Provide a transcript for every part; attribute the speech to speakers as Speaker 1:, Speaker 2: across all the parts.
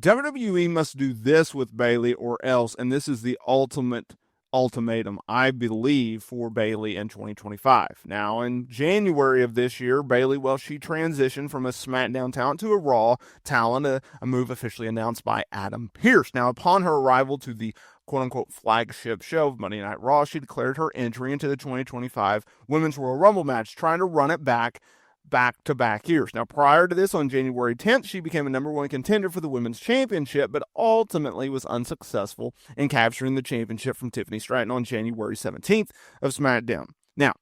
Speaker 1: WWE must do this with Bayley or else, and this is the ultimate ultimatum, I believe, for Bayley in 2025. Now, in January of this year, Bayley, well, she transitioned from a SmackDown talent to a Raw talent, a move officially announced by Adam Pearce. Now, upon her arrival to the quote-unquote flagship show of Monday Night Raw, she declared her entry into the 2025 Women's Royal Rumble match, trying to run it back-to-back years. Now, prior to this, on January 10th, she became a number one contender for the Women's Championship, but ultimately was unsuccessful in capturing the championship from Tiffany Stratton on January 17th of SmackDown. Now,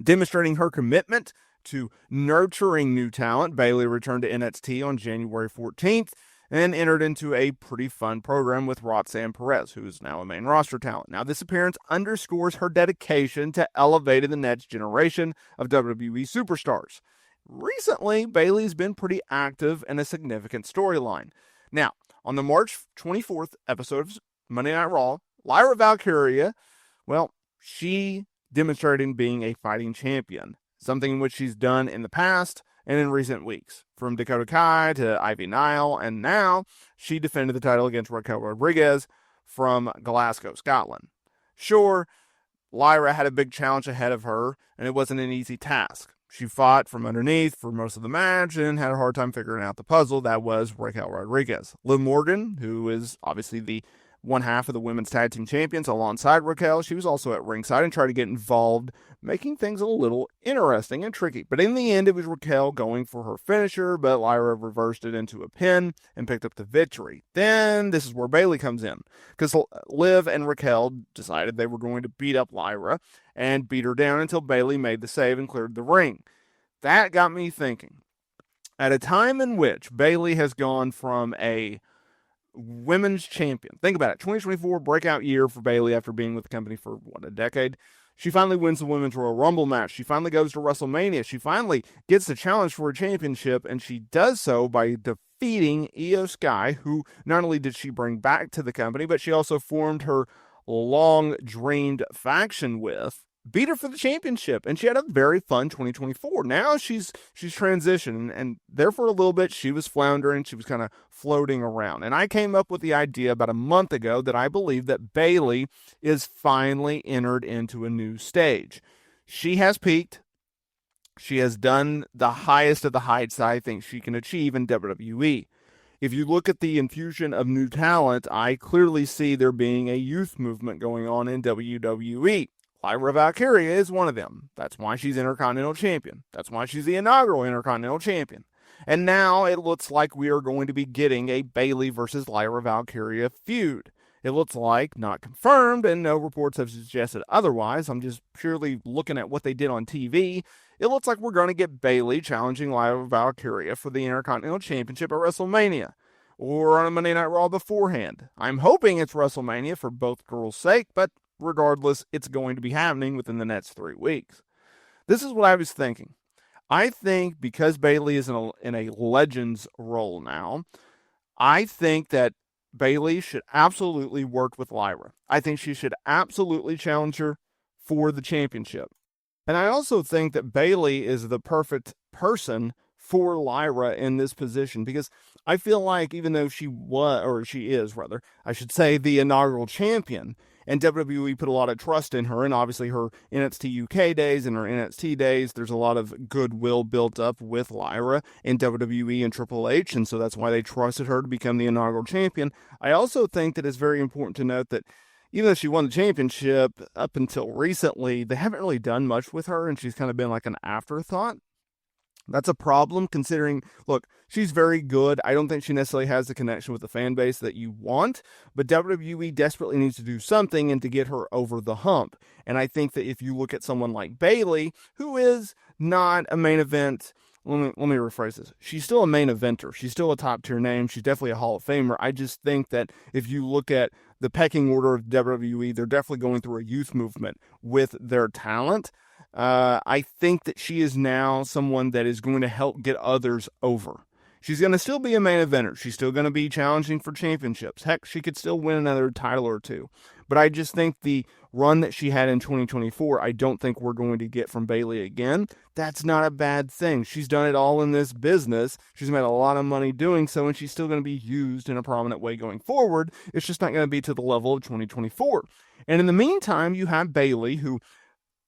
Speaker 1: demonstrating her commitment to nurturing new talent, Bayley returned to NXT on January 14th and entered into a pretty fun program with Roxanne Perez, who is now a main roster talent. Now, this appearance underscores her dedication to elevating the next generation of WWE superstars. Recently, Bayley's been pretty active in a significant storyline. Now, on the March 24th episode of Monday Night Raw, Lyra Valkyria, well, she demonstrated being a fighting champion, something in which she's done in the past and in recent weeks. From Dakota Kai to Ivy Nile, and now she defended the title against Raquel Rodriguez from Glasgow, Scotland. Sure, Lyra had a big challenge ahead of her, and it wasn't an easy task. She fought from underneath for most of the match and had a hard time figuring out the puzzle that was Raquel Rodriguez. Liv Morgan, who is obviously the one half of the women's tag team champions alongside Raquel, she was also at ringside and tried to get involved, making things a little interesting and tricky. But in the end, it was Raquel going for her finisher, but Lyra reversed it into a pin and picked up the victory. Then this is where Bayley comes in, because Liv and Raquel decided they were going to beat up Lyra and beat her down until Bayley made the save and cleared the ring. That got me thinking. At a time in which Bayley has gone from a women's champion. Think about it. 2024 breakout year for Bayley after being with the company for, a decade. She finally wins the Women's Royal Rumble match. She finally goes to WrestleMania. She finally gets the challenge for a championship, and she does so by defeating Io Sky, who not only did she bring back to the company, but she also formed her long-dreamed faction with, beat her for the championship, and she had a very fun 2024. Now she's transitioned, and there for a little bit she was floundering, she was kind of floating around. And I came up with the idea about a month ago that I believe that Bayley is finally entered into a new stage. She has peaked. She has done the highest of the heights I think she can achieve in WWE. If you look at the infusion of new talent, I clearly see there being a youth movement going on in WWE. Lyra Valkyria is one of them. That's why she's Intercontinental Champion. That's why she's the inaugural Intercontinental Champion. And now it looks like we are going to be getting a Bayley versus Lyra Valkyria feud. It looks like, not confirmed, and no reports have suggested otherwise. I'm just purely looking at what they did on TV. It looks like we're going to get Bayley challenging Lyra Valkyria for the Intercontinental Championship at WrestleMania, or on a Monday Night Raw beforehand. I'm hoping it's WrestleMania for both girls' sake, but regardless, it's going to be happening within the next 3 weeks. This is what I was thinking. I think because Bayley is in a Legends role now, I think that Bayley should absolutely work with Lyra. I think she should absolutely challenge her for the championship. And I also think that Bayley is the perfect person for Lyra in this position, because I feel like even though she is, I should say, the inaugural champion, and WWE put a lot of trust in her, and obviously her NXT UK days and her NXT days, there's a lot of goodwill built up with Lyra in WWE and Triple H, and so that's why they trusted her to become the inaugural champion. I also think that it's very important to note that even though she won the championship up until recently, they haven't really done much with her, and she's kind of been like an afterthought. That's a problem considering, look, she's very good. I don't think she necessarily has the connection with the fan base that you want, but WWE desperately needs to do something and to get her over the hump. And I think that if you look at someone like Bayley, who is not a main event, let me rephrase this. She's still a main eventer. She's still a top tier name. She's definitely a Hall of Famer. I just think that if you look at the pecking order of WWE, they're definitely going through a youth movement with their talent. I think that she is now someone that is going to help get others over. She's going to still be a main eventer. She's still going to be challenging for championships. Heck, she could still win another title or two. But I just think the run that she had in 2024, I don't think we're going to get from Bayley again. That's not a bad thing. She's done it all in this business. She's made a lot of money doing so, and she's still going to be used in a prominent way going forward. It's just not going to be to the level of 2024. And in the meantime, you have Bayley, who,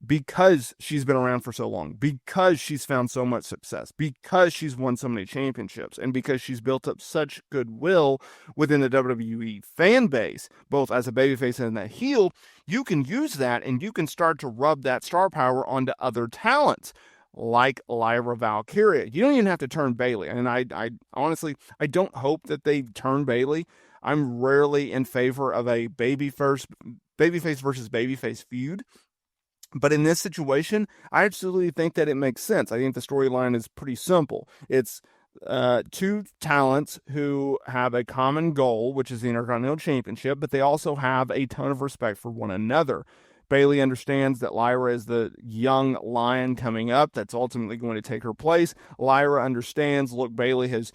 Speaker 1: because she's been around for so long, because she's found so much success, because she's won so many championships, and because she's built up such goodwill within the WWE fan base, both as a babyface and a heel, you can use that and you can start to rub that star power onto other talents like Lyra Valkyria. You don't even have to turn Bayley. And I honestly, I don't hope that they turn Bayley. I'm rarely in favor of a babyface versus babyface feud. But in this situation, I absolutely think that it makes sense. I think the storyline is pretty simple. It's two talents who have a common goal, which is the Intercontinental Championship, but they also have a ton of respect for one another. Bayley understands that Lyra is the young lion coming up that's ultimately going to take her place. Lyra understands, look, Bayley has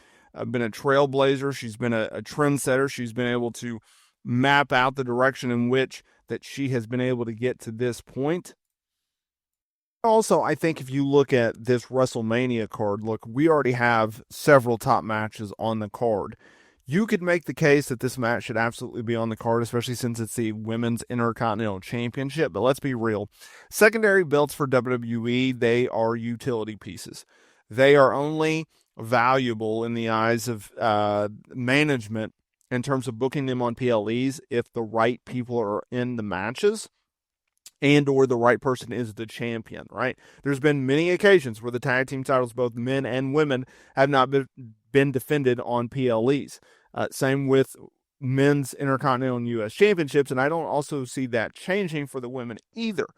Speaker 1: been a trailblazer. She's been a trendsetter. She's been able to map out the direction in which that she has been able to get to this point. Also, I think if you look at this WrestleMania card, look, we already have several top matches on the card. You could make the case that this match should absolutely be on the card, especially since it's the Women's Intercontinental Championship. But let's be real. Secondary belts for WWE, they are utility pieces. They are only valuable in the eyes of management in terms of booking them on PLEs if the right people are in the matches and or the right person is the champion, right? There's been many occasions where the tag team titles, both men and women, have not been defended on PLEs. Same with men's Intercontinental and U.S. championships, and I don't also see that changing for the women either.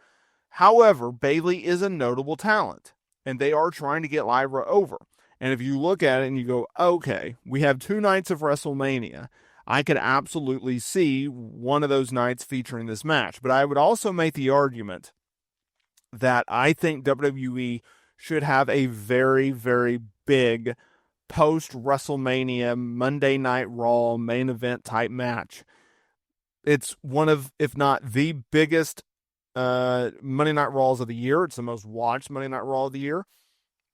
Speaker 1: However, Bayley is a notable talent, and they are trying to get Lyra over. And if you look at it and you go, okay, we have 2 nights of WrestleMania, I could absolutely see one of those nights featuring this match. But I would also make the argument that I think WWE should have a very, very big post-WrestleMania Monday Night Raw main event type match. It's one of, if not the biggest Monday Night Raws of the year. It's the most watched Monday Night Raw of the year.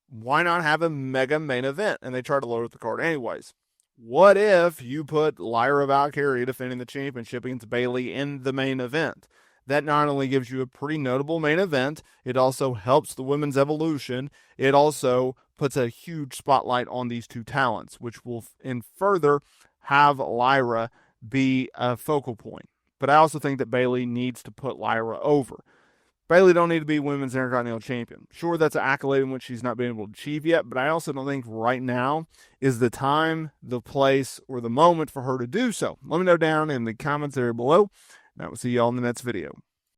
Speaker 1: Why not have a mega main event? And they try to load up the card anyways. What if you put Lyra Valkyria defending the championship against Bayley in the main event? That not only gives you a pretty notable main event, it also helps the women's evolution. It also puts a huge spotlight on these two talents, which will in further have Lyra be a focal point. But I also think that Bayley needs to put Lyra over. Bayley don't need to be women's Intercontinental Champion. Sure, that's an accolade in which she's not been able to achieve yet, but I also don't think right now is the time, the place, or the moment for her to do so. Let me know down in the comments area below, and I will see y'all in the next video.